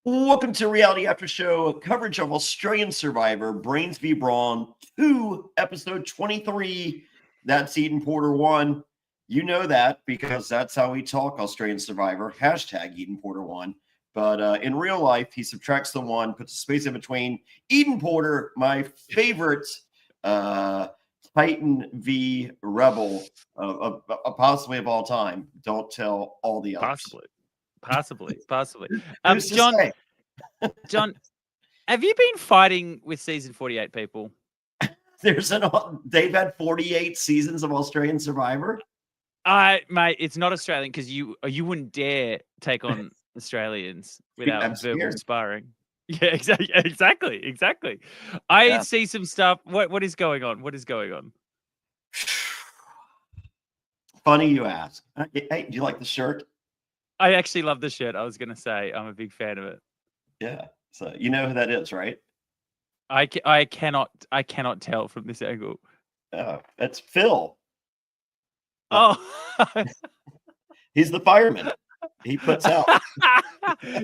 Welcome to Reality After Show coverage of Australian Survivor, Brains v Brawn II, episode 23. That's Eden Porter 1. You know that because that's how we talk Australian Survivor, hashtag Eden Porter 1. But in real life, he subtracts the 1, puts a space in between. Eden Porter, my favorite Titan v Rebel, possibly of all time. Don't tell all the others. Possibly. Who's to John, say? John, have you been fighting with season 48 people? They've had 48 seasons of Australian Survivor. Mate, it's not Australian because you wouldn't dare take on Australians without verbal sparring. Yeah, exactly. I see some stuff. What is going on? Funny you ask. Hey, do you like the shirt? I actually love the shirt. I was going to say I'm a big fan of it. Yeah. So you know who that is, right? I cannot tell from this angle. That's Phil. Oh. He's the fireman. He puts out.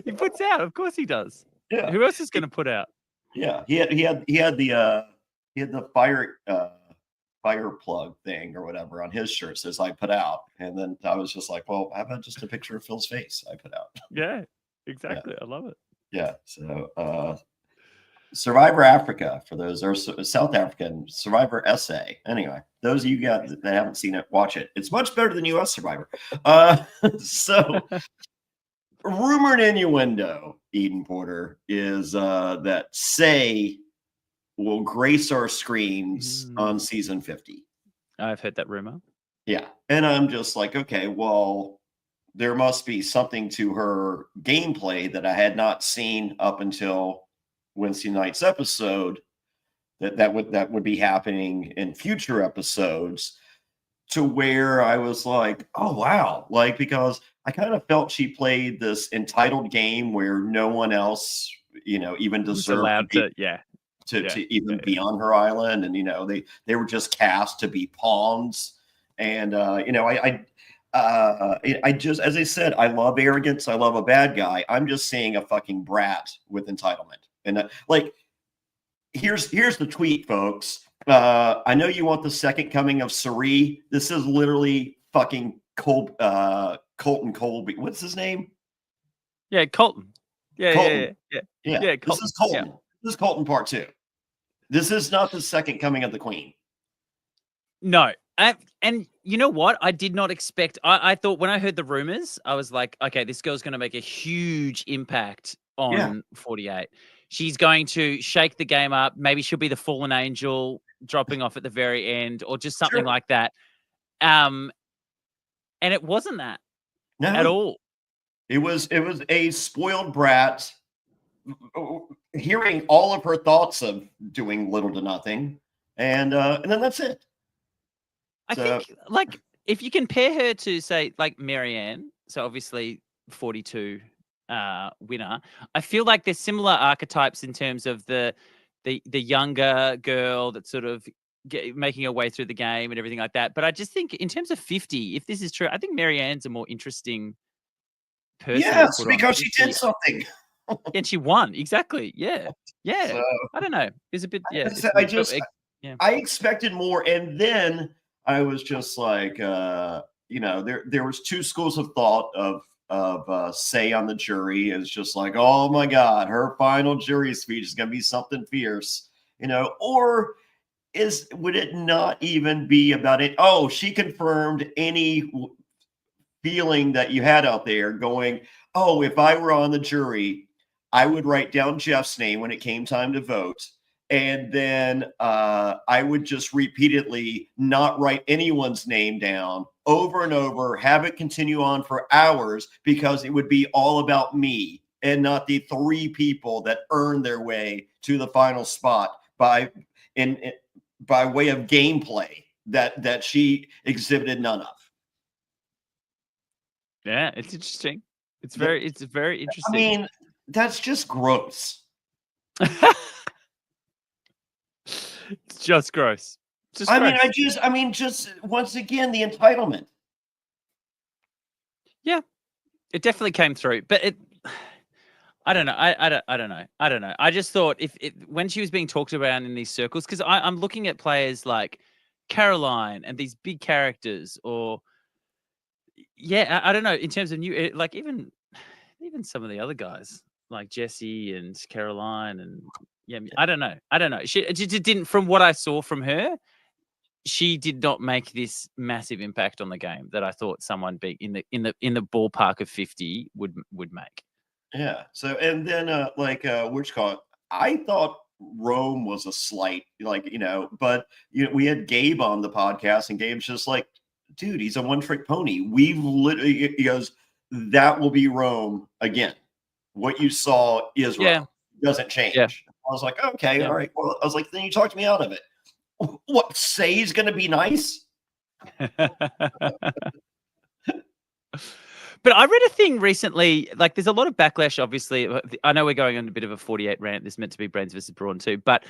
He puts out. Of course he does. Yeah. Who else is going to put out? Yeah. He had the fire plug thing or whatever on his shirt. Says I put out, and then I was just like, well, how about just a picture of Phil's face? I put out. Yeah, exactly. Yeah. I love it. Yeah. So Survivor Africa, for those, or South African Survivor SA. Anyway, those of you guys that haven't seen it, watch it. It's much better than US Survivor. So rumored innuendo, Eden Porter, is that Say will grace our screens on season 50. I've heard that rumor. Yeah. And I'm just like, okay, well, there must be something to her gameplay that I had not seen up until Wednesday night's episode that would be happening in future episodes, to where I was like, oh wow, like, because I kind of felt she played this entitled game where no one else, even deserved to even be on her island, and they were just cast to be pawns. And I just, as I said, I love arrogance. I love a bad guy. I'm just seeing a fucking brat with entitlement. And here's the tweet, folks. I know you want the second coming of Sari. This is literally fucking Colton Colby. What's his name? Yeah, Colton. Yeah. Colton. Yeah. This is Colton. Yeah. This is Colton part 2. This is not the second coming of the Queen. No. And you know what? I did not expect. I thought when I heard the rumors, I was like, okay, this girl's going to make a huge impact on 48. She's going to shake the game up. Maybe she'll be the fallen angel dropping off at the very end, or just something like that. And it wasn't that at all. It was a spoiled brat, hearing all of her thoughts of doing little to nothing, and then that's it. I think, like, if you compare her to, say, like Marianne, so obviously 42 winner, I feel like there's similar archetypes in terms of the younger girl that's sort of making her way through the game and everything like that. But I just think in terms of 50, if this is true, I think Marianne's a more interesting person. Yes, because she did something. And she won. Exactly. Yeah. So, I don't know. It's a bit, I expected more, and then I was just like, there was two schools of thought of Say on the jury. It's just like, oh my God, her final jury speech is going to be something fierce, or would it not even be about it? Oh, she confirmed any feeling that you had out there going, oh, if I were on the jury, I would write down Jeff's name when it came time to vote. And then I would just repeatedly not write anyone's name down over and over, have it continue on for hours, because it would be all about me and not the 3 people that earned their way to the final spot by way of gameplay that she exhibited none of. Yeah, it's interesting. It's very interesting. I mean, that's just gross. It's just gross. Just once again, the entitlement. Yeah, it definitely came through, but I don't know. I don't know. I don't know. I just thought when she was being talked about in these circles, because I'm looking at players like Caroline and these big characters, or I don't know, in terms of new, like even some of the other guys like Jesse and Caroline and I don't know. I don't know. She didn't, from what I saw from her, she did not make this massive impact on the game that I thought someone big in the ballpark of 50 would make. Yeah. So and then which call it? I thought Rome was a slight, but we had Gabe on the podcast, and Gabe's just like, dude, he's a one-trick pony. We've literally, he goes, that will be Rome again. What you saw is Rome. It doesn't change. Yeah. I was like, okay, all right. Well, I was like, then you talked me out of it. What, say he's going to be nice? But I read a thing recently, like there's a lot of backlash, obviously. I know we're going on a bit of a 48 rant. This is meant to be Brains versus Brawn II. But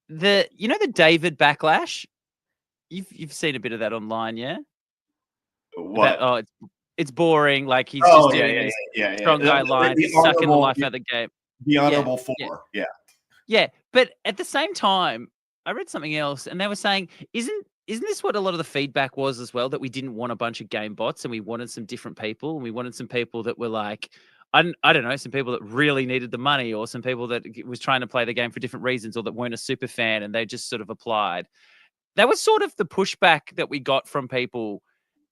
the David backlash, you've seen a bit of that online, yeah? What? It's boring. Like he's just doing strong guy lines, sucking the life out of the game. The honorable four, yeah. Yeah, but at the same time, I read something else, and they were saying, isn't this what a lot of the feedback was as well? That we didn't want a bunch of game bots, and we wanted some different people, and we wanted some people that were like, I don't know, some people that really needed the money, or some people that was trying to play the game for different reasons, or that weren't a super fan, and they just sort of applied. That was sort of the pushback that we got from people.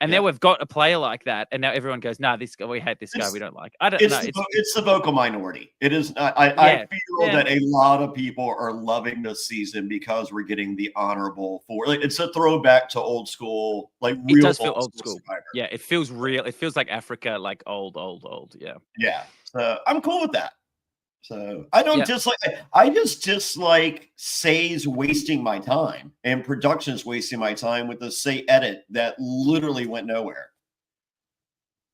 And now we've got a player like that, and now everyone goes, "Nah, this guy, we hate this guy. We don't like." I don't know. It's the vocal minority. It is. I feel that a lot of people are loving this season because we're getting the honorable four. Like, it's a throwback to old school, like real. It does feel old school. Survivor. Yeah, it feels real. It feels like Africa, like old. Yeah. Yeah. So I'm cool with that. So I don't dislike. I just dislike Say's wasting my time and production's wasting my time with the Say edit that literally went nowhere.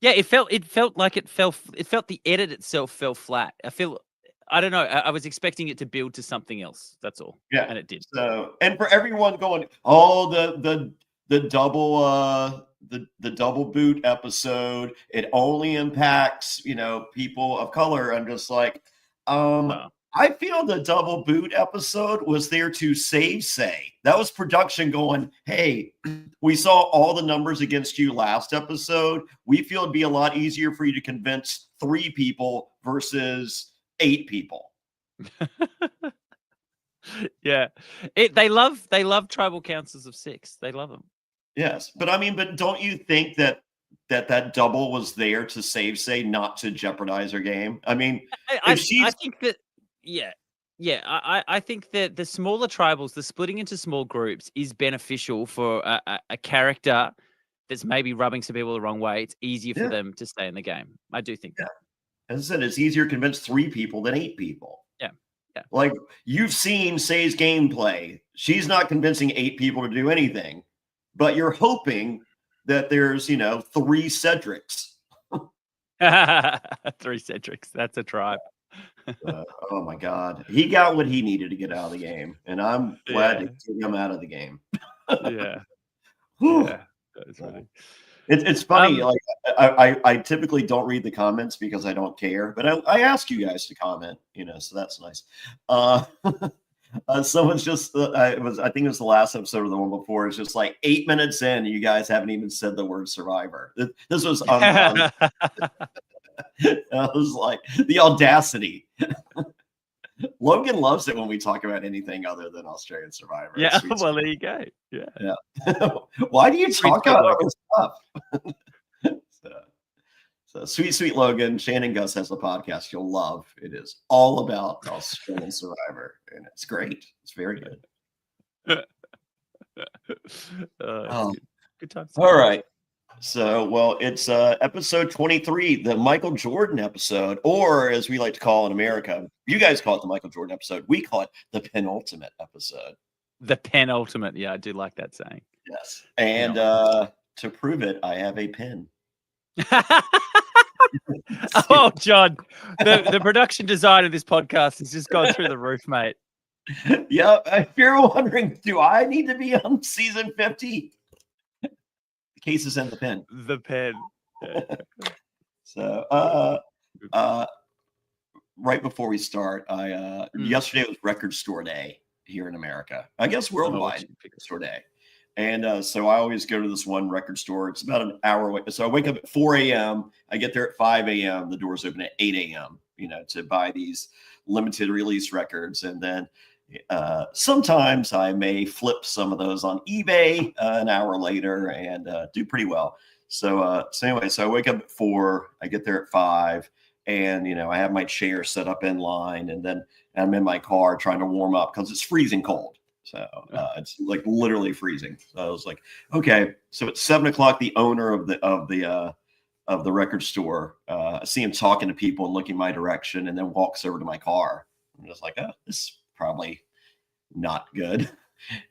Yeah, it felt like it felt the edit itself fell flat. I don't know. I was expecting it to build to something else. That's all. Yeah, and it did. So, and for everyone going, oh, the double the double boot episode, it only impacts people of color. I'm just like. I feel the double boot episode was there to save Say. That was production going, hey, we saw all the numbers against you last episode. We feel it'd be a lot easier for you to convince 3 people versus 8 people. Yeah. They love tribal councils of 6. They love them. Yes. But don't you think that double was there to save Say, not to jeopardize her game? I mean, I think that, I think that the smaller tribals, the splitting into small groups is beneficial for a character that's maybe rubbing some people the wrong way. It's easier for them to stay in the game. I do think that. As I said, it's easier to convince 3 people than 8 people. Yeah. Like, you've seen Say's gameplay. She's not convincing 8 people to do anything, but you're hoping that there's, 3 Cedrics. 3 Cedrics. That's a tribe. Oh my God. He got what he needed to get out of the game, and I'm glad to get him out of the game. Yeah. That's funny. It's funny. Like I typically don't read the comments because I don't care, but I ask you guys to comment, so that's nice. Someone's just I think it was the last episode or the one before. It's just like 8 minutes in, you guys haven't even said the word survivor. This was I was like, the audacity. Logan loves it when we talk about anything other than Australian Survivor. Yeah, well, there you go. Yeah. Why do you talk about other stuff? So sweet Logan, Shannon Gus has a podcast you'll love. It is all about Australian Survivor, and it's great. It's very good. Good times. All right. So, well, it's episode 23, the Michael Jordan episode, or as we like to call in America, you guys call it the Michael Jordan episode. We call it the penultimate episode. The penultimate. Yeah, I do like that saying. Yes. And to prove it, I have a pen. Oh, John, the production design of this podcast has just gone through the roof, mate. Yeah. If you're wondering, do I need to be on season 50? Cases in the pen. The pen. Yeah. So right before we start, yesterday was Record Store Day here in America. I guess worldwide Record Store Day. And so I always go to this one record store. It's about an hour away. So I wake up at 4 a.m. I get there at 5 a.m. The doors open at 8 a.m., to buy these limited release records. And then sometimes I may flip some of those on eBay an hour later and do pretty well. So anyway, so I wake up at 4, I get there at 5, and I have my chair set up in line, and then I'm in my car trying to warm up because it's freezing cold. So it's like literally freezing. So I was like, okay. So at 7 o'clock, the owner of the record store, I see him talking to people and looking my direction, and then walks over to my car. I'm just like, oh, this is probably not good.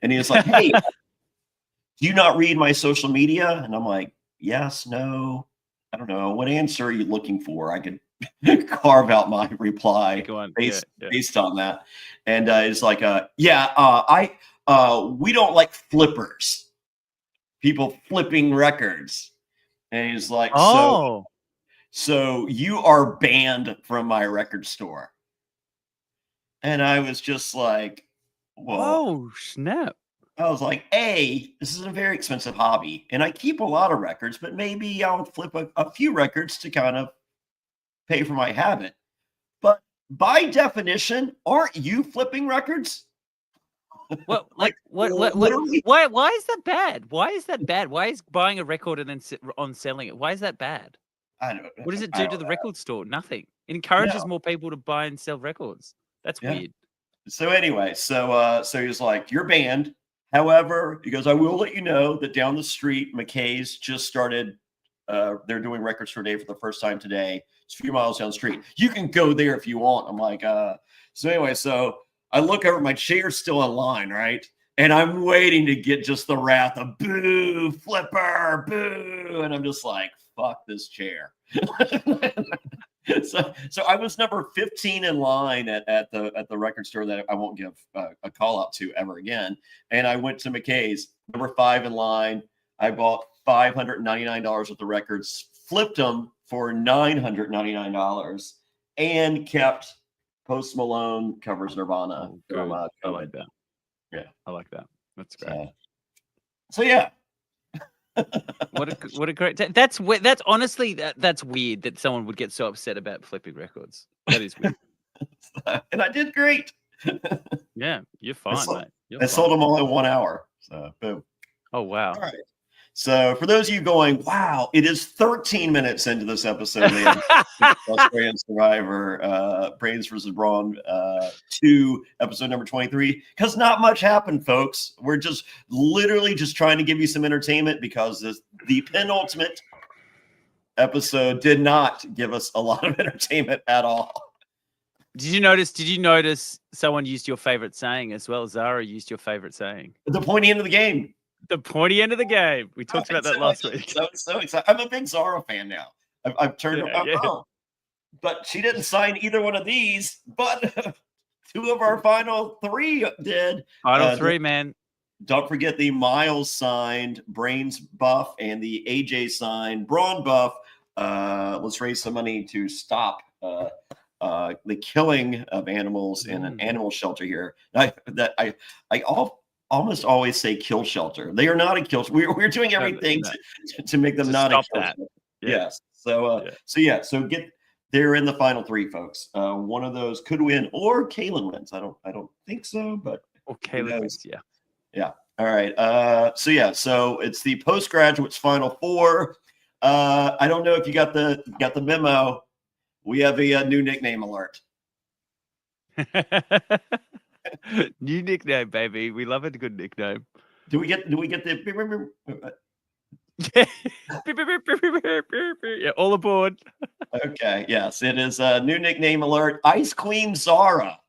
And he was like, hey, do you not read my social media? And I'm like, yes, no, I don't know. What answer are you looking for? I could carve out my reply based on that. And it's like, we don't like flippers, people flipping records. And he's like, so you are banned from my record store. And I was just like, whoa. Oh, snap. I was like, this is a very expensive hobby, and I keep a lot of records, but maybe I'll flip a few records to kind of pay for my habit. But by definition, aren't you flipping records? What? Why is that bad? Why is that bad? Why is buying a record and then selling it? Why is that bad? I don't know. What does it do to the record store? Nothing. It encourages more people to buy and sell records. That's weird. So anyway, so he's like, you're banned. However, he goes, I will let you know that down the street, McKay's just started. They're doing Record Store Day for the first time today. It's a few miles down the street. You can go there if you want. I'm like, so anyway, so I look over, my chair's still in line, right? And I'm waiting to get just the wrath of boo, flipper, boo. And I'm just like, fuck this chair. So I was number 15 in line at the record store that I won't give a call out to ever again. And I went to McKay's, number 5 in line. I bought $599 worth of records, flipped them for $999, and kept Post Malone covers Nirvana. I like that. Yeah, I like that. That's great. So yeah. What a great that's honestly that's weird that someone would get so upset about flipping records. That is weird. And I did great. Yeah, you're fine, mate. I sold them all in 1 hour. So boom. Oh wow. All right. So for those of you going, wow, it is 13 minutes into this episode of Australian Survivor, Brains versus Brawn 2, episode number 23, because not much happened, folks. We're just literally just trying to give you some entertainment because the penultimate episode did not give us a lot of entertainment at all. Did you notice someone used your favorite saying as well? Zara used your favorite saying. The pointy end of the game. The pointy end of the game. We talked about that last week. So excited. I'm a big Zara fan now. I've turned around. But she didn't sign either one of these, but 2 of our final 3 did. Final 3, man. Don't forget the Miles signed Brains buff and the AJ signed Brawn buff. Let's raise some money to stop the killing of animals in an animal shelter here. I almost always say kill shelter. They are not a kill. We're doing everything to make them not a kill shelter. Yes. So they're in the final 3, folks. One of those could win, or Kaylin wins. I don't think so, but Kaylin wins. Yeah. All right. So it's the postgraduates final 4. I don't know if you got the memo. We have a new nickname alert. New nickname, baby. We love a good nickname. Do we get the yeah, all aboard. Okay, yes, it is a new nickname alert. Ice Queen Zara.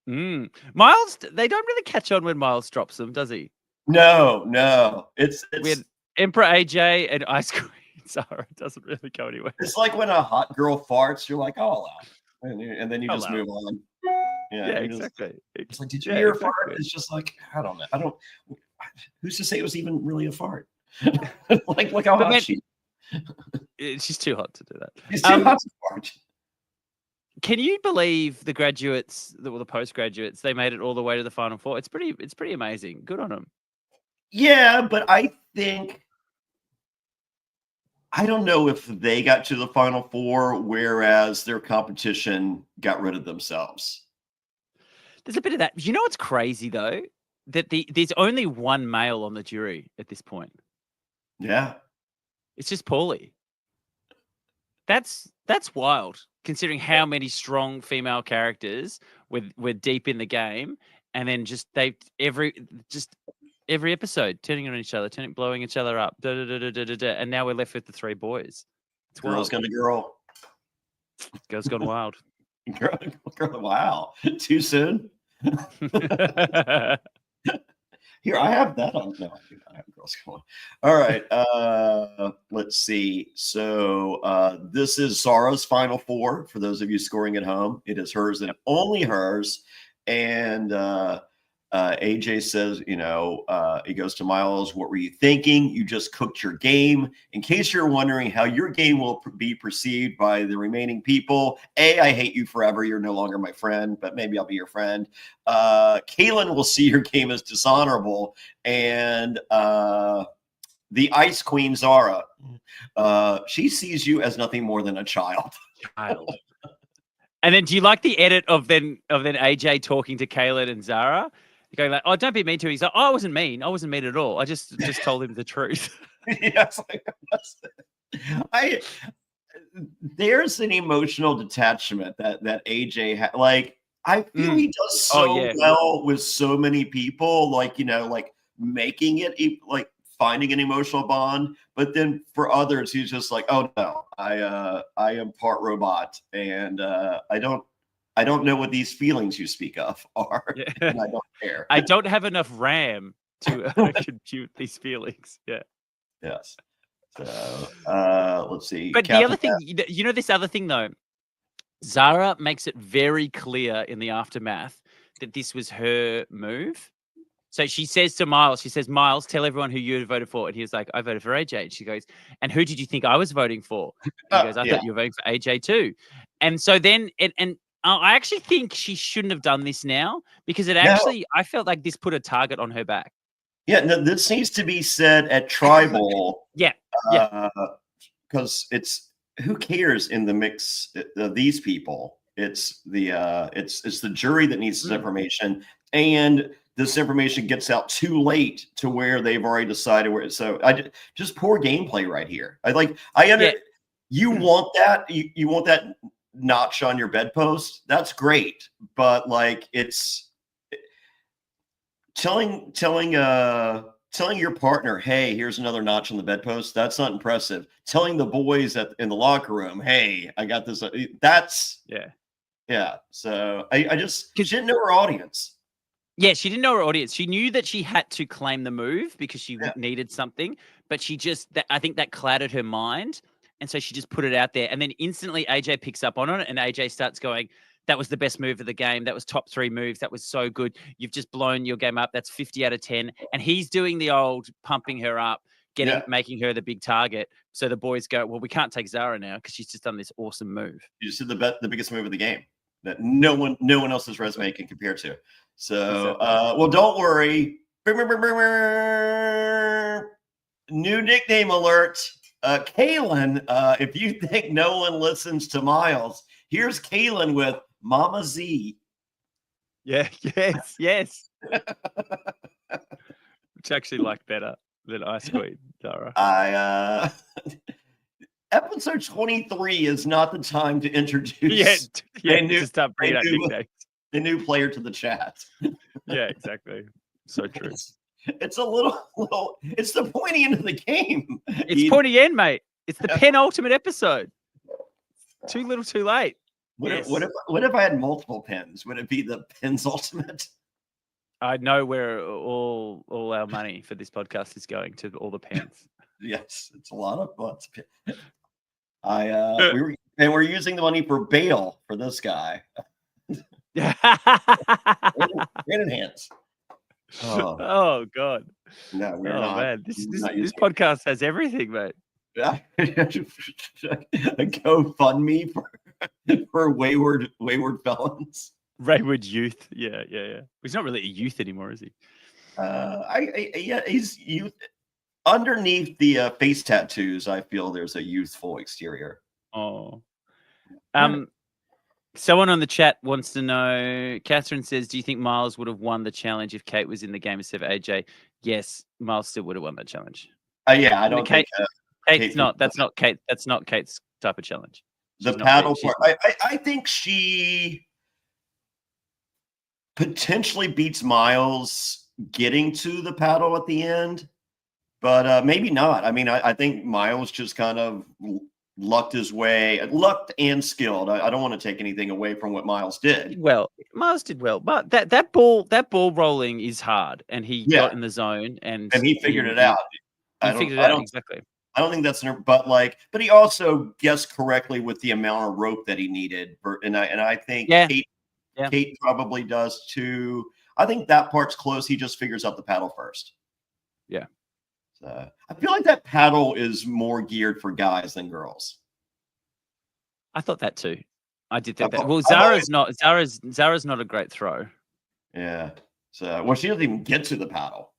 Miles, they don't really catch on when Miles drops them, does he? No. It's we had Emperor AJ and Ice Queen Zara. It doesn't really go anywhere. It's like when a hot girl farts, you're like, oh, and then you just move on. Yeah, exactly. It's like, did you hear a fart? It's just like, I don't know. Who's to say it was even really a fart? like how hot she. She's too hot to do that. She's too hot to fart. Can you believe the graduates, the postgraduates? They made it all the way to the Final Four. It's pretty amazing. Good on them. Yeah, but I don't know if they got to the Final Four, whereas their competition got rid of themselves. There's a bit of that. You know what's crazy though? That there's only one male on the jury at this point. Yeah. It's just Paulie. That's wild, considering how many strong female characters were deep in the game, and then just every episode turning on each other, blowing each other up, and now we're left with the three boys. It's Girl's gone to girl. Girls gone wild. Girl, wow. Too soon? Here, I have that on. No, I have Girls Gone. All right. Let's see. So this is Zara's Final Four. For those of you scoring at home, it is hers and only hers. And AJ says, he goes to Miles, what were you thinking? You just cooked your game. In case you're wondering how your game will be perceived by the remaining people, I hate you forever. You're no longer my friend, but maybe I'll be your friend. Kaylin will see your game as dishonorable. And the Ice Queen, Zara, she sees you as nothing more than a child. And then do you like the edit of then AJ talking to Kaylin and Zara? Going like, oh, don't be mean to him. He's like, oh, I wasn't mean. I wasn't mean at all. I just told him the truth. Yes, there's an emotional detachment that AJ had. Like, I feel he does so well with so many people. Like, making it like finding an emotional bond. But then for others, he's just like, oh no, I am part robot, and I don't know what these feelings you speak of are, and I don't care. I don't have enough RAM to compute these feelings. Yeah. Yes. So let's see. But the other thing, this other thing though, Zara makes it very clear in the aftermath that this was her move. So she says to Miles, Miles, tell everyone who you voted for. And he was like, I voted for AJ. And she goes, and who did you think I was voting for? And he goes, I thought you were voting for AJ too. And so then, I actually think she shouldn't have done this now, because I felt like this put a target on her back. Yeah, no, this needs to be said at Tribal. Because it's, who cares in the mix of these people? It's the jury that needs this information, and this information gets out too late to where they've already decided where. So just poor gameplay right here. You want that, you want that notch on your bedpost. That's great, but like, it's telling your partner, hey, here's another notch on the bedpost. That's not impressive. Telling the boys in the locker room, hey, I got this. That's yeah. So I just, she didn't know her audience. Yeah, she didn't know her audience. She knew that she had to claim the move because she needed something, but I think that clouded her mind. And so she just put it out there. And then instantly AJ picks up on it, and AJ starts going, that was the best move of the game. That was top 3 moves. That was so good. You've just blown your game up. That's 50 out of 10. And he's doing the old pumping her up, making her the big target. So the boys go, well, we can't take Zara now because she's just done this awesome move. You just did the biggest move of the game that no one else's resume can compare to. So, well, don't worry. New nickname alert. Kaylin, if you think no one listens to Miles, here's Kaylin with Mama Z. Yeah, yes. Which actually like better than Ice Queen, Zara. Episode 23 is not the time to introduce a new player to the chat. Yeah, exactly. So true. It's a little. It's the pointy end of the game. It's pointy end, mate. It's the penultimate episode. Too little, too late. What if I had multiple pens? Would it be the pens ultimate? I know where all our money for this podcast is going, to all the pens. Yes, it's a lot of lots of pens. We're using the money for bail for this guy. Hand in hands. Oh God! No, we're not. Man, this podcast has everything, mate. A GoFundMe for for wayward felons. Wayward youth. Yeah. He's not really a youth anymore, is he? Yeah, he's youth. Underneath the face tattoos, I feel there's a youthful exterior. Oh. Someone on the chat wants to know, Catherine says, do you think Miles would have won the challenge if Kate was in the game instead of AJ? Yes, Miles still would have won that challenge. Yeah, I don't think Kate's not. That's not Kate. That's not Kate's type of challenge. The paddle part. I think she potentially beats Miles getting to the paddle at the end, but maybe not. I mean, I think Miles just kind of lucked and skilled. I don't want to take anything away from what Miles did. Well, Miles did well, but that ball rolling is hard, and he got in the zone and he figured it out. He figured it out exactly. I don't think that's but he also guessed correctly with the amount of rope that he needed, and I think Kate probably does too. I think that part's close. He just figures out the paddle first. Yeah. I feel like that paddle is more geared for guys than girls. I thought that too. I did think that. Well, Zara's not a great throw. Yeah. So, she doesn't even get to the paddle.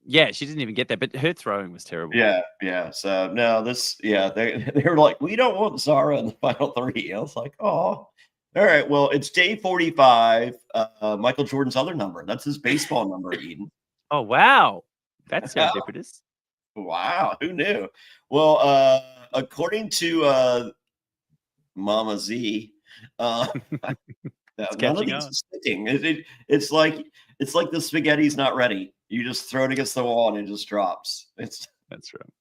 Yeah, she didn't even get there, but her throwing was terrible. Yeah. So no, they were like, we don't want Zara in the final 3. I was like, oh, all right. Well, it's day 45. Michael Jordan's other number. That's his baseball number, Eden. Oh wow. That's serendipitous. Wow, who knew? Well, according to Mama Z, none of these is sticking. It's like the spaghetti's not ready. You just throw it against the wall and it just drops. That's right.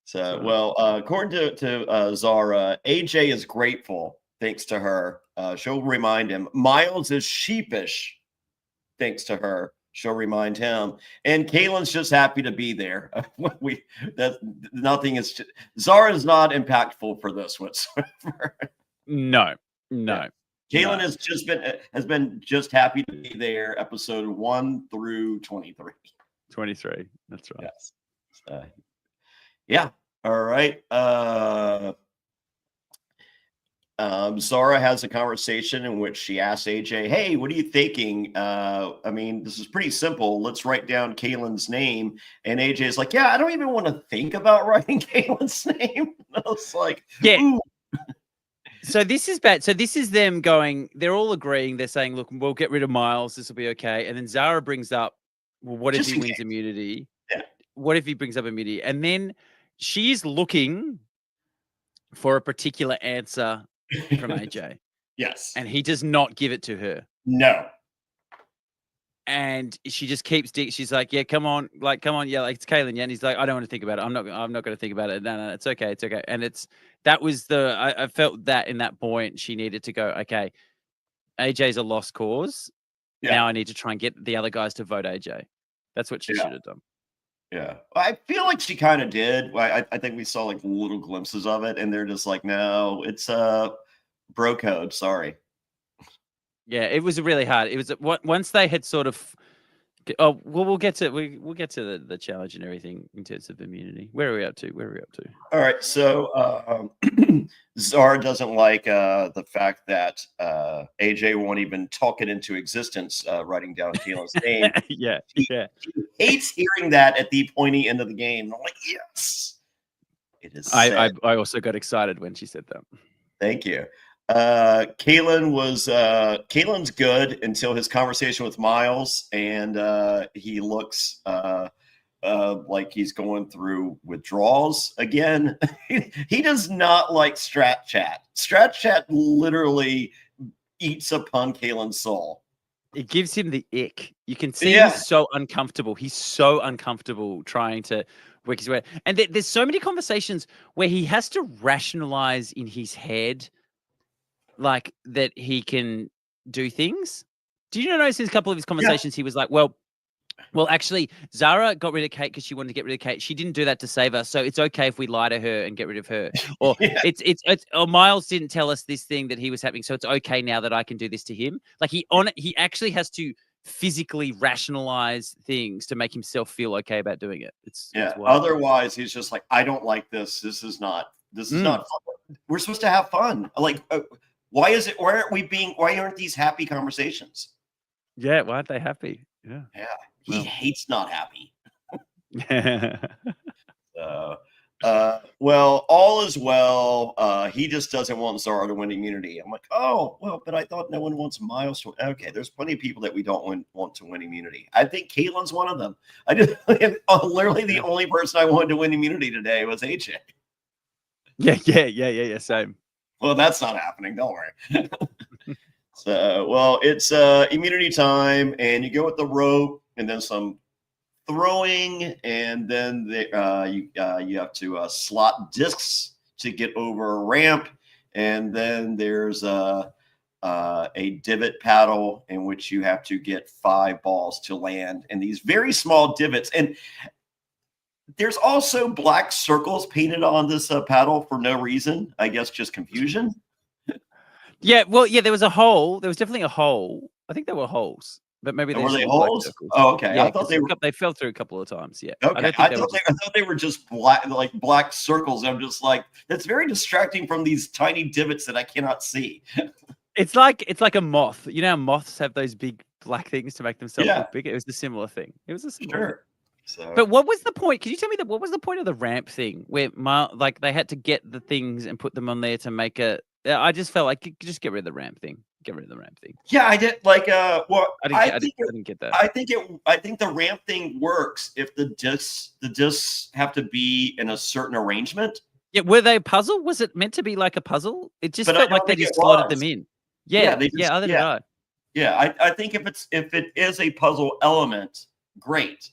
So, well, according to Zara, AJ is grateful thanks to her. She'll remind him. Miles is sheepish thanks to her. She'll remind him, and Kaylin's just happy to be there. Zara is not impactful for this whatsoever. No. Kaylin has been just happy to be there. Episode 1 through 23. 23. That's right. Yes. Yeah. All right. Zara has a conversation in which she asks AJ, hey, what are you thinking? I mean, this is pretty simple. Let's write down Kaylin's name. And AJ is like, yeah, I don't even want to think about writing Kaylin's name. I was like, yeah. Ooh. So this is bad. So this is them going, they're all agreeing. They're saying, look, we'll get rid of Miles. This will be okay. And then Zara brings up, well, what if he wins immunity? Yeah. What if he brings up immunity? And then she's looking for a particular answer from AJ. Yes. And he does not give it to her. No. And she just keeps she's like, yeah, come on. Yeah, like it's Kaylin. Yeah. And he's like, I don't want to think about it. I'm not going to think about it. No, it's okay. It's okay. And that was I felt that in that point, she needed to go, okay, AJ's a lost cause. Yeah. Now I need to try and get the other guys to vote AJ. That's what she should have done. Yeah. I feel like she kind of did. I think we saw like little glimpses of it, and they're just like, no, it's bro code. Sorry. Yeah, it was really hard. It was once they had sort of. Oh well, we'll get to the challenge and everything in terms of immunity. Where are we up to? All right, so Zara doesn't like the fact that AJ won't even talk it into existence, writing down Kaylin's name. She hates hearing that at the pointy end of the game. I'm like, yes, it is. I also got excited when she said that. Thank you. Kaylin's good until his conversation with Miles, and he looks like he's going through withdrawals again. He does not like Strat Chat. Strat Chat literally eats upon Kaylin's soul. It gives him the ick. You can see he's so uncomfortable. He's so uncomfortable trying to work his way. And there's so many conversations where he has to rationalize in his head like that he can do things. Do you notice in a couple of his conversations, he was like, well, actually, Zara got rid of Kate because she wanted to get rid of Kate. She didn't do that to save us. So it's okay if we lie to her and get rid of her. Or or Miles didn't tell us this thing that he was happening. So it's okay now that I can do this to him. Like he actually has to physically rationalize things to make himself feel okay about doing it. It's otherwise he's just like, I don't like this. This is not fun. We're supposed to have fun. Like, Why aren't these happy conversations? Yeah, why aren't they happy? Yeah. Yeah. He hates not happy. Well, all is well. He just doesn't want Zara to win immunity. I'm like, oh, well, but I thought no one wants Miles to. Okay, there's plenty of people that we don't want to win immunity. I think Caitlin's one of them. I just literally the only person I wanted to win immunity today was AJ. Yeah. Same. Well, that's not happening. Don't worry. So, well, it's immunity time, and you go with the rope, and then some throwing, and then you have to slot discs to get over a ramp, and then there's a divot paddle in which you have to get 5 balls to land in these very small divots. And there's also black circles painted on this paddle for no reason. I guess just confusion. Yeah, well, yeah, there was a hole. There was definitely a hole. I think there were holes. But maybe were they holes? Oh, okay. Yeah, I thought they fell through a couple of times. Yeah. Okay. I thought they were just black circles. I'm just like, that's very distracting from these tiny divots that I cannot see. It's like a moth. You know how moths have those big black things to make themselves look big? It was a similar thing. It was a similar thing. So. But what was the point? Can you tell me what was the point of the ramp thing where they had to get the things and put them on there to make it? I just felt like just get rid of the ramp thing. Get rid of the ramp thing. Yeah, I did. Well, I didn't get that. I think the ramp thing works if the discs have to be in a certain arrangement. Yeah, were they a puzzle? Was it meant to be like a puzzle? It just felt like they just slotted them in. Yeah, I didn't know. Yeah, I think if it is a puzzle element, great,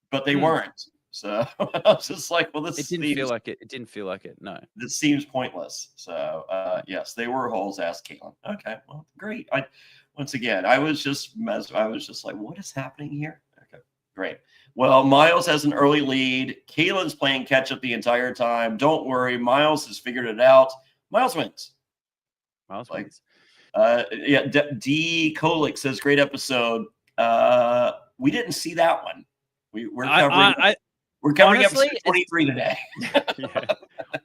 but they weren't. So I was just like, well, it didn't feel like it. It didn't feel like it. No, this seems pointless. So yes, they were holes. Asked Caitlin. Okay, well, great. Once again, I was just like, what is happening here? Okay, great. Well, Miles has an early lead. Caitlin's playing catch up the entire time. Don't worry, Miles has figured it out. Miles wins. Wins. D. Kolick says, great episode. We didn't see that one. We're covering. We're covering episode 23 today.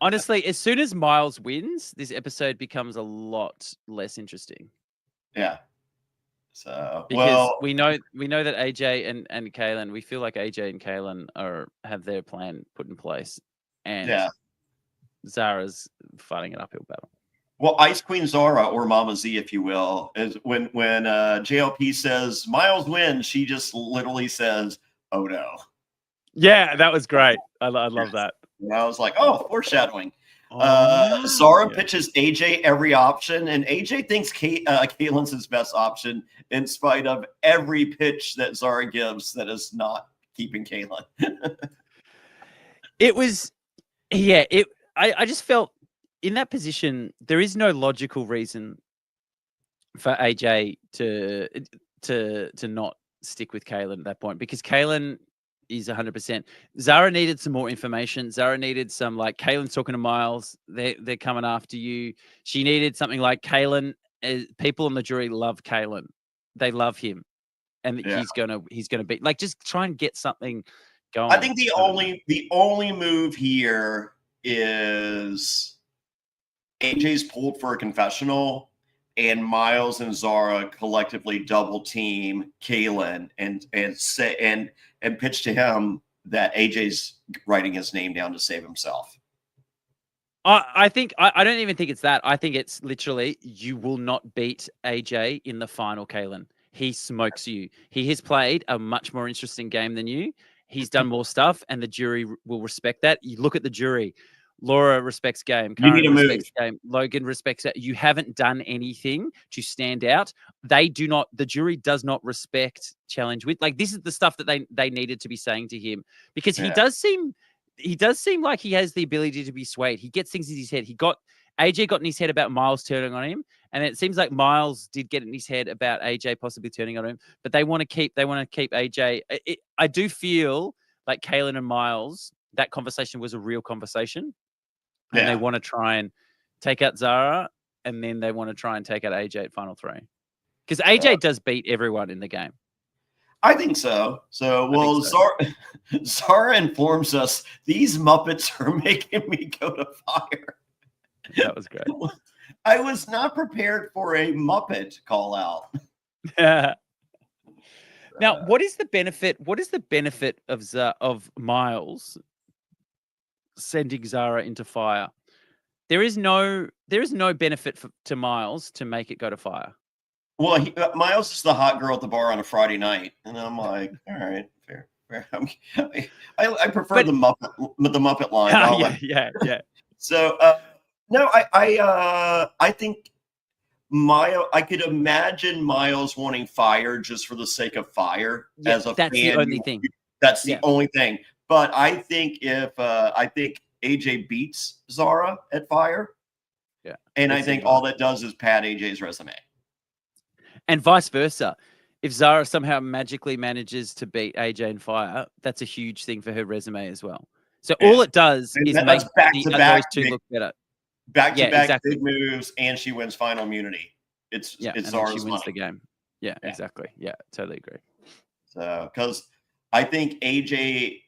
Honestly, as soon as Miles wins, this episode becomes a lot less interesting. Yeah. So because we know that AJ and Kaylin, we feel like AJ and Kaylin have their plan put in place, and Zara's fighting an uphill battle. Well, Ice Queen Zara, or Mama Z, if you will, is when JLP says Miles wins, she just literally says, "Oh no." Yeah, that was great. I love that. And I was like, oh, foreshadowing. Zara pitches AJ every option, and AJ thinks Caitlin's his best option in spite of every pitch that Zara gives that is not keeping Caitlin. I just felt in that position, there is no logical reason for AJ to not stick with Caitlin at that point, because Caitlin is 100%. Zara needed some more information. Zara needed some, like, Caitlin's talking to Miles. They're coming after you. She needed something like Caitlin. People on the jury love Caitlin. They love him, and he's gonna be like, just try and get something going. I think the only move here is AJ's pulled for a confessional, and Miles and Zara collectively double team Caitlin and pitch to him that AJ's writing his name down to save himself. I think I don't even think it's that. I think it's literally, you will not beat AJ in the final, Caitlin. He smokes you. He has played a much more interesting game than you. He's done more stuff, and the jury will respect that. You look at the jury. Laura respects game. Karen respects game. Logan respects that. You haven't done anything to stand out. They do not. The jury does not respect challenge with. Like, this is the stuff that they needed to be saying to him, because he does seem like he has the ability to be swayed. He gets things in his head. AJ got in his head about Miles turning on him, and it seems like Miles did get in his head about AJ possibly turning on him. But they want to keep AJ. I do feel like Kaylin and Miles, that conversation was a real conversation. And they want to try and take out Zara, and then they want to try and take out AJ at final 3. Because AJ does beat everyone in the game. I think so. Zara informs us these Muppets are making me go to fire. That was great. I was not prepared for a Muppet call out. Now, what is the benefit? What is the benefit of Miles sending Zara into fire? There is no benefit to Miles to make it go to fire. Well, Miles is the hot girl at the bar on a Friday night, and I'm like, all right, fair. I prefer the Muppet line. Yeah. So no, I think I could imagine Miles wanting fire just for the sake of fire. As a that's fan, the only thing. That's the only thing. But I think if AJ beats Zara at fire, and I think all that does is pad AJ's resume. And vice versa. If Zara somehow magically manages to beat AJ in fire, that's a huge thing for her resume as well. So all it does is make those two look better. Back-to-back big moves, and she wins final immunity. It's Zara's she wins the game. Yeah, exactly. Yeah, totally agree. So, because I think AJ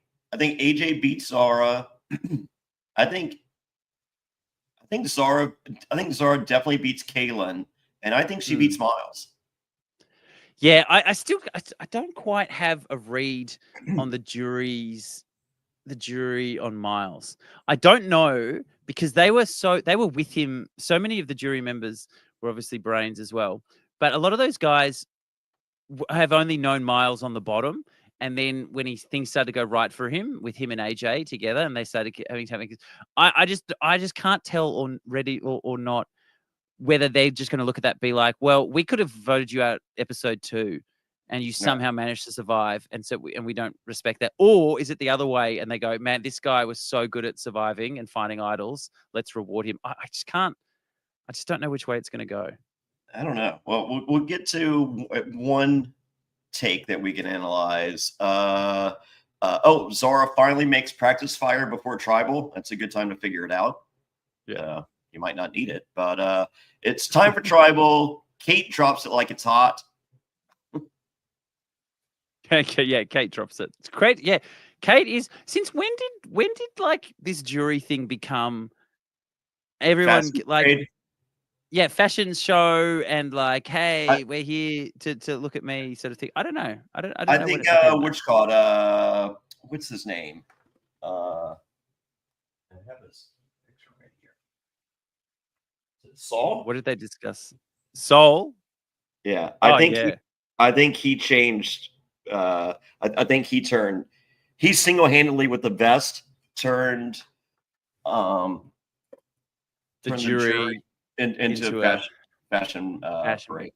beats Zara. I think Zara definitely beats Kaylin, and I think she beats Miles. Yeah, I don't quite have a read on the jury on Miles. I don't know, because they were with him. So many of the jury members were obviously brains as well, but a lot of those guys have only known Miles on the bottom. And then when things started to go right for him, with him and AJ together, and they started having, I just can't tell on ready or not whether they're just going to look at that and be like, well, we could have voted you out episode 2 and you somehow managed to survive, and so we don't respect that. Or is it the other way and they go, man, this guy was so good at surviving and finding idols, let's reward him. I just don't know which way it's going to go. I don't know. Well, we'll get to one take that we can analyze. Zara finally makes practice fire before tribal. That's a good time to figure it out. Yeah. You might not need it, but it's time for tribal. Kate drops it like it's hot. Okay, Kate drops it. It's great. Yeah, Kate is. Since when did like this jury thing become everyone fashion show and like, hey, we're here to look at me sort of thing. I don't know. I don't know. I think what's what's his name? I have this picture right here. Saul? What did they discuss? Saul? Yeah. I think he changed. I think he single-handedly with the vest turned the jury into a fashion week.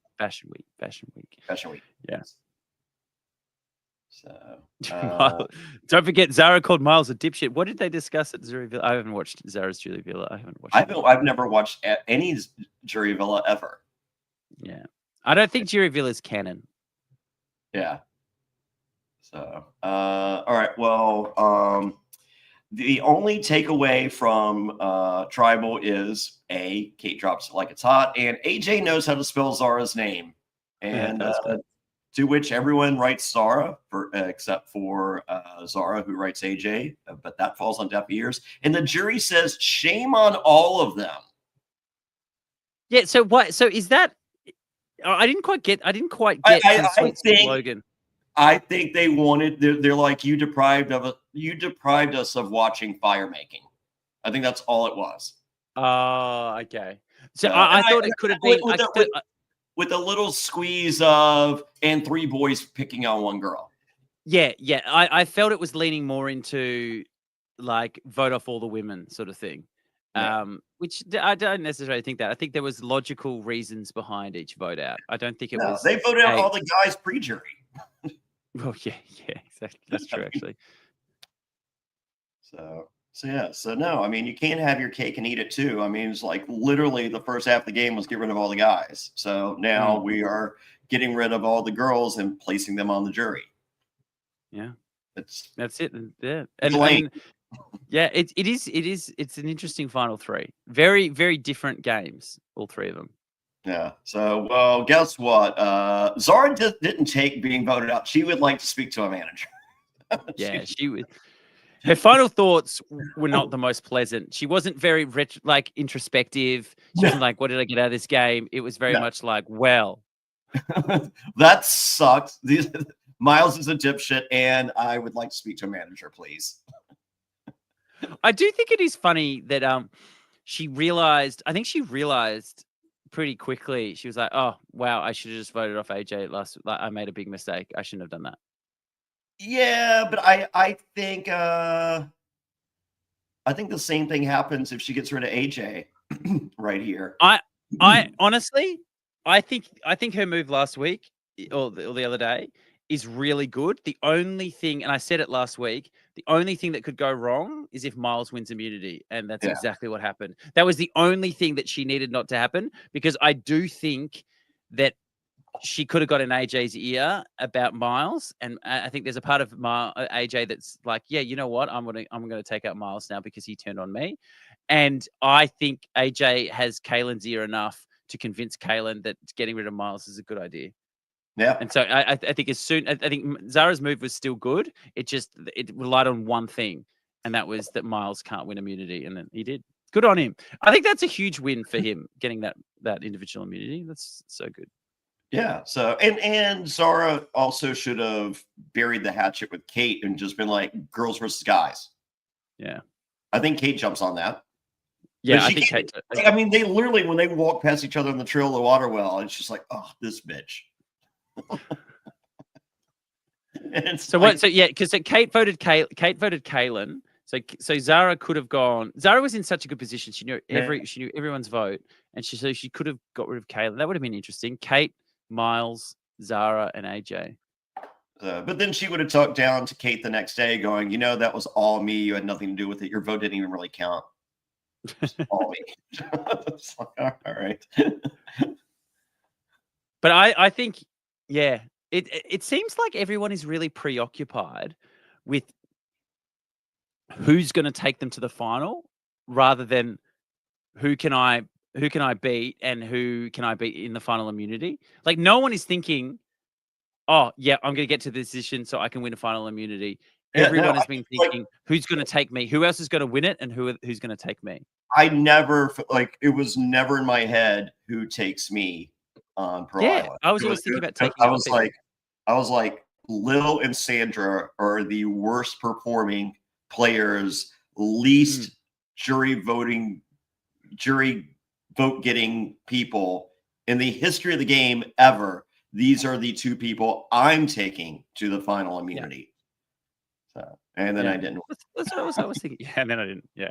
Yeah. So don't forget, Zara called Miles a dipshit. What did they discuss at Jury Villa? I haven't watched Zara's Jury Villa. I've never watched any Jury Villa ever. Yeah, I don't think Jury Villa is canon. Yeah. So all right. Well, the only takeaway from Tribal is Kate drops it like it's hot, and AJ knows how to spell Zara's name, and to which everyone writes Zara except for Zara, who writes AJ, but that falls on deaf ears. And the jury says, shame on all of them. Yeah. So what? So is that? I didn't quite get the slogan. I think they wanted. They're like, you deprived us of watching fire making. I think that's all it was. Oh, okay. So I thought it could have been with a little squeeze of and 3 boys picking on 1 girl. Yeah. I felt it was leaning more into like vote off all the women sort of thing. Yeah. Which I don't necessarily think that. I think there was logical reasons behind each vote out. I don't think it was. They voted out all the guys pre-jury. Well, yeah, exactly. That's true, actually. So no, I mean, you can't have your cake and eat it too. I mean, it's like literally the first half of the game was get rid of all the guys. So now we are getting rid of all the girls and placing them on the jury. Yeah, that's it. Yeah, and I mean, yeah, it's an interesting final 3. Very, very different games, all 3 of them. Yeah. So, well, guess what? Zara didn't take being voted out. She would like to speak to a manager. Yeah, she would. Her final thoughts were not the most pleasant. She wasn't very introspective. She wasn't like, what did I get out of this game? It was very much like, well. That sucked. Miles is a dipshit, and I would like to speak to a manager, please. I do think it is funny that I think she realized pretty quickly. She was like, oh, wow, I should have just voted off AJ last. Like, I made a big mistake. I shouldn't have done that. Yeah, but I think the same thing happens if she gets rid of AJ right here. I honestly, I think her move last week or the other day is really good. The only thing, and I said it last week, the only thing that could go wrong is if Miles wins immunity, and that's exactly what happened. That was the only thing that she needed not to happen, because I do think that she could have got in AJ's ear about Miles, and I think there's a part of AJ that's like, yeah, you know what, I'm gonna take out Miles now because he turned on me, and I think AJ has Kaylin's ear enough to convince Kaylin that getting rid of Miles is a good idea. Yeah, and so I think I think Zara's move was still good. It relied on one thing, and that was that Miles can't win immunity, and then he did. Good on him. I think that's a huge win for him, getting that individual immunity. That's so good. Yeah. So and Zara also should have buried the hatchet with Kate and just been like, girls versus guys. Yeah. I think Kate jumps on that. Yeah, I think Kate. I mean, they literally, when they walk past each other in the trail of the water well, it's just like, oh, this bitch. So like, what? So yeah, because Kate voted Kaylin. So Zara could have gone. Zara was in such a good position. She knew she knew everyone's vote, and she could have got rid of Kaylin. That would have been interesting. Kate, Miles, Zara, and AJ. But then she would have talked down to Kate the next day, going, you know, that was all me. You had nothing to do with it. Your vote didn't even really count. All me. It's like, all right. But I think, yeah, it seems like everyone is really preoccupied with who's going to take them to the final rather than who can I beat and who can I beat in the final immunity. Like, no one is thinking, oh yeah, I'm going to get to this position so I can win a final immunity. Everyone has been thinking, who's going to take me? Who else is going to win it, and who's going to take me? I never it was never in my head who takes me on Pro Island. I was always thinking about taking. I was like, Lil and Sandra are the worst performing players, least jury vote getting people in the history of the game ever. These are the two people I'm taking to the final immunity. So, and then I didn't. That's what I was thinking. Yeah, and then I didn't. Yeah,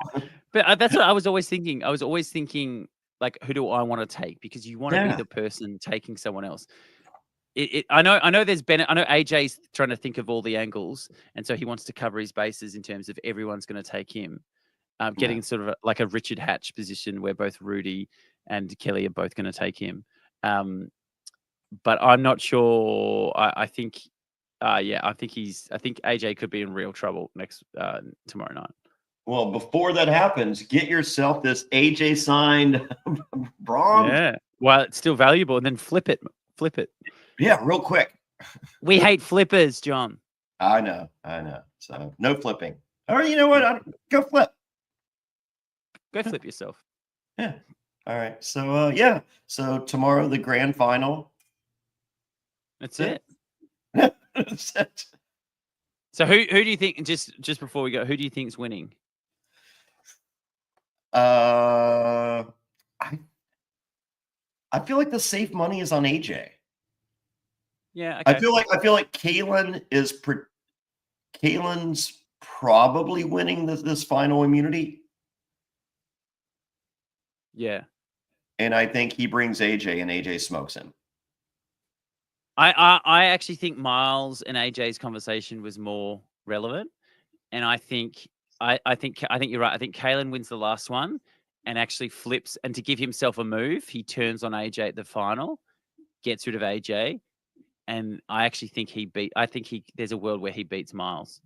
but that's what I was always thinking. I was always thinking, like, who do I want to take? Because you want to be the person taking someone else. I know there's Bennett. I know AJ's trying to think of all the angles, and so he wants to cover his bases in terms of everyone's going to take him. Getting sort of like a Richard Hatch position where both Rudy and Kelly are both going to take him. But I'm not sure. I think AJ could be in real trouble tomorrow night. Well, before that happens, get yourself this AJ signed Brawn. Yeah. Well, it's still valuable, and then flip it. Yeah, real quick. We hate flippers, John. I know. So no flipping. All right, you know what? Go flip. Go flip yourself. Yeah. All right. So So tomorrow the grand final. That's it. That's it. So who do you think? Just before we go, who do you think is winning? I feel like the safe money is on AJ. Yeah. Okay. I feel like Kaylin's probably winning this final immunity. Yeah. And I think he brings AJ and AJ smokes him. I actually think Miles and AJ's conversation was more relevant. And I think you're right. I think Kaylin wins the last one and actually flips, and to give himself a move, he turns on AJ at the final, gets rid of AJ. And I actually think there's a world where he beats Miles.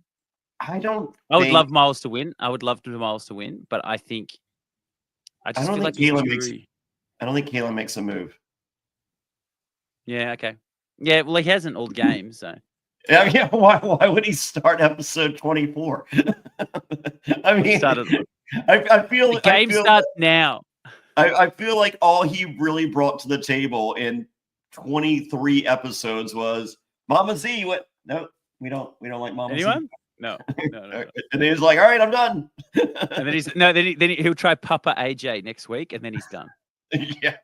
I would love Miles to win. I would love Miles to win, but I don't think Kaylin makes a move. Yeah, okay. Yeah, well, he hasn't all the games, so. Yeah, why would he start episode 24? I mean, I feel the game starts now. I feel like all he really brought to the table in 23 episodes was Mama Z. What? No, we don't like Mama Anyone? Z. No. And then he's like, all right, I'm done. And then he'll try Papa AJ next week, and then he's done. Yeah.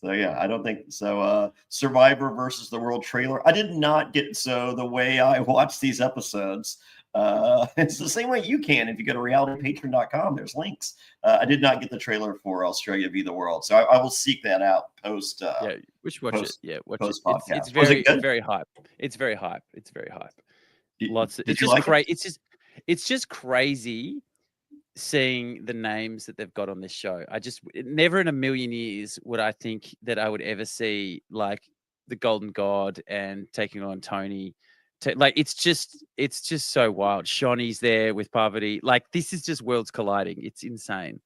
So yeah, I don't think so. Survivor versus the World trailer. I did not get the way I watch these episodes. It's the same way you can if you go to realitypatron.com. There's links. I did not get the trailer for Australia v the World, so I will seek that out post. Yeah, we should watch it. Yeah, watch it. Podcast. It's very hype. It's very hype. It's just crazy. It's just crazy seeing the names that they've got on this show. Never in a million years would I think that I would ever see like the Golden God and taking on Tony. Like it's just so wild. Shawnee's there with Parvati. Like this is just worlds colliding. It's insane.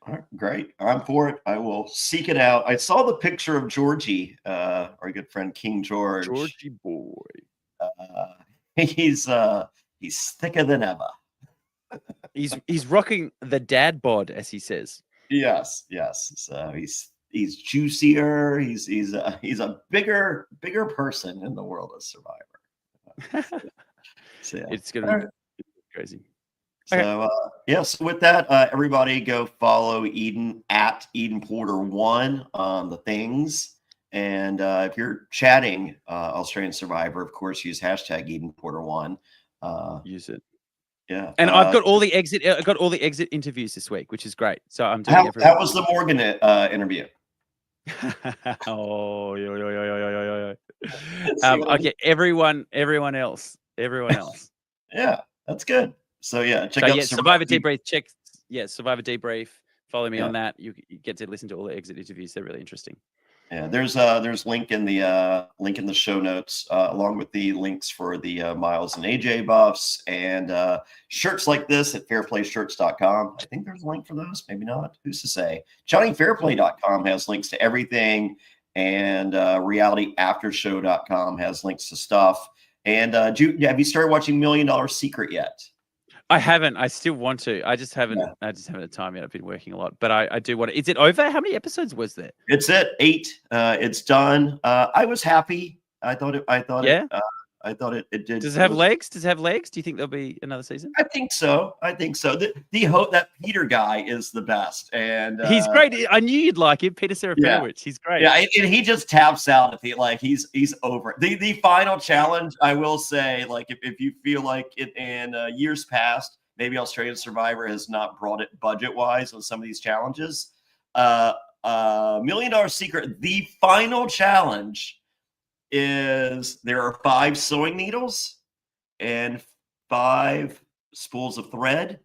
All right, great. I'm for it. I will seek it out. I saw the picture of Georgie, our good friend King George. Georgie boy. He's thicker than ever. He's rocking the dad bod, as he says. Yes. So he's juicier. He's a bigger person in the world of Survivor. So yeah. It's gonna be crazy. So yes, with that, everybody go follow Eden at Eden Porter 1 on the things. And if you're chatting Australian Survivor, of course, use hashtag Eden Porter 1. Use it. Yeah, and I've got all the exit interviews this week, which is great. So I'm doing everything. How was the Morgan interview? Oh, yo. Okay, everyone else. Yeah, that's good. So yeah, check out Survivor Debrief. Survivor Debrief. Follow me on that. You get to listen to all the exit interviews. They're really interesting. Yeah, there's link in the show notes, along with the links for the Miles and AJ buffs and shirts like this at fairplayshirts.com. I think there's a link for those, maybe not. Who's to say? JonnyFairplay.com has links to everything, and realityaftershow.com has links to stuff. And have you started watching $1 Million Secret yet? I haven't. I still want to. I just haven't. Yeah. I just haven't had time yet. I've been working a lot, but I do want to. Is it over? How many episodes was there? It's 8. It's done. I was happy. I thought it did. Does it have legs? Do you think there'll be another season? I think so. That Peter guy is the best, and he's great. I knew you'd like him, Peter Serafinowicz. He's great. Yeah, and he just taps out if he's over it. The final challenge, I will say, like if you feel like it in years past, maybe Australian Survivor has not brought it budget wise with some of these challenges. $1 Million Secret, the final challenge is there are 5 sewing needles and 5 spools of thread,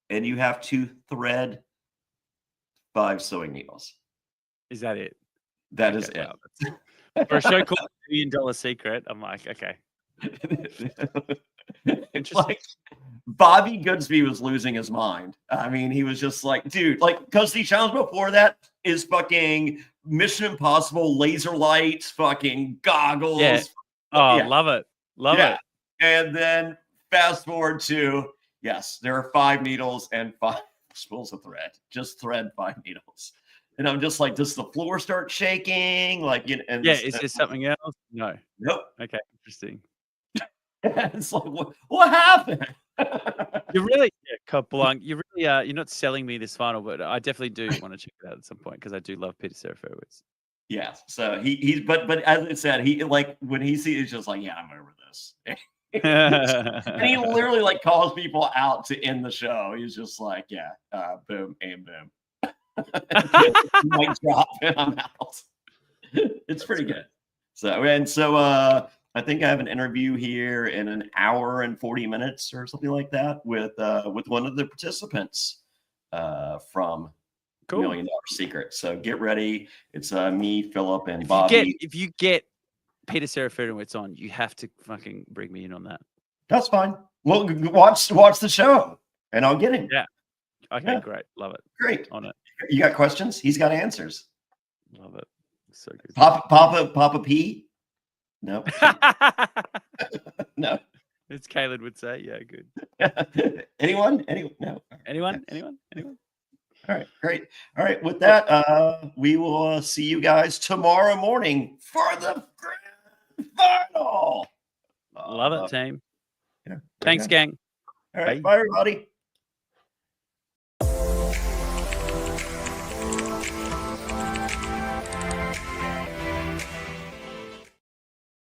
and you have to thread 5 sewing needles. Is that it? That is it. Wow. For a show called $1 Million Secret, I'm like, okay. Interesting. Like, Bobby Goodsby was losing his mind. I mean, he was just like, dude, like, because the challenge before that is fucking Mission Impossible laser lights, fucking goggles. Yeah. Oh, yeah. Love it. Love it. And then fast forward to, yes, there are 5 needles and 5 spools of thread. Just thread 5 needles. And I'm just like, does the floor start shaking? Like, is there something else? No. Nope. Okay, interesting. It's like, what happened? You're really, Blanc. You really are. You're not selling me this final, but I definitely do want to check it out at some point because I do love Peter Serafinowicz. Yes. So he's, but as I said, he like when he sees, it's just like, yeah, I'm over this. And he literally like calls people out to end the show. He's just like, yeah, boom and boom. Mic drop and I'm out. It's pretty good. So I think I have an interview here in an hour and 40 minutes or something like that with one of the participants from $1 Million Secret. So get ready. It's me, Philip, and Bobby. If you get Peter Serafinowicz on, you have to fucking bring me in on that. That's fine. Well, watch the show, and I'll get him. Yeah. Okay, Great. Love it. Great. On it. You got questions? He's got answers. Love it. So good. Papa P. No. No. As Caleb would say. Yeah, good. Anyone? No. Anyone? All right, great. All right, with that, we will see you guys tomorrow morning for the grand final. Love it, team. Yeah, Thanks, gang. All right, bye everybody.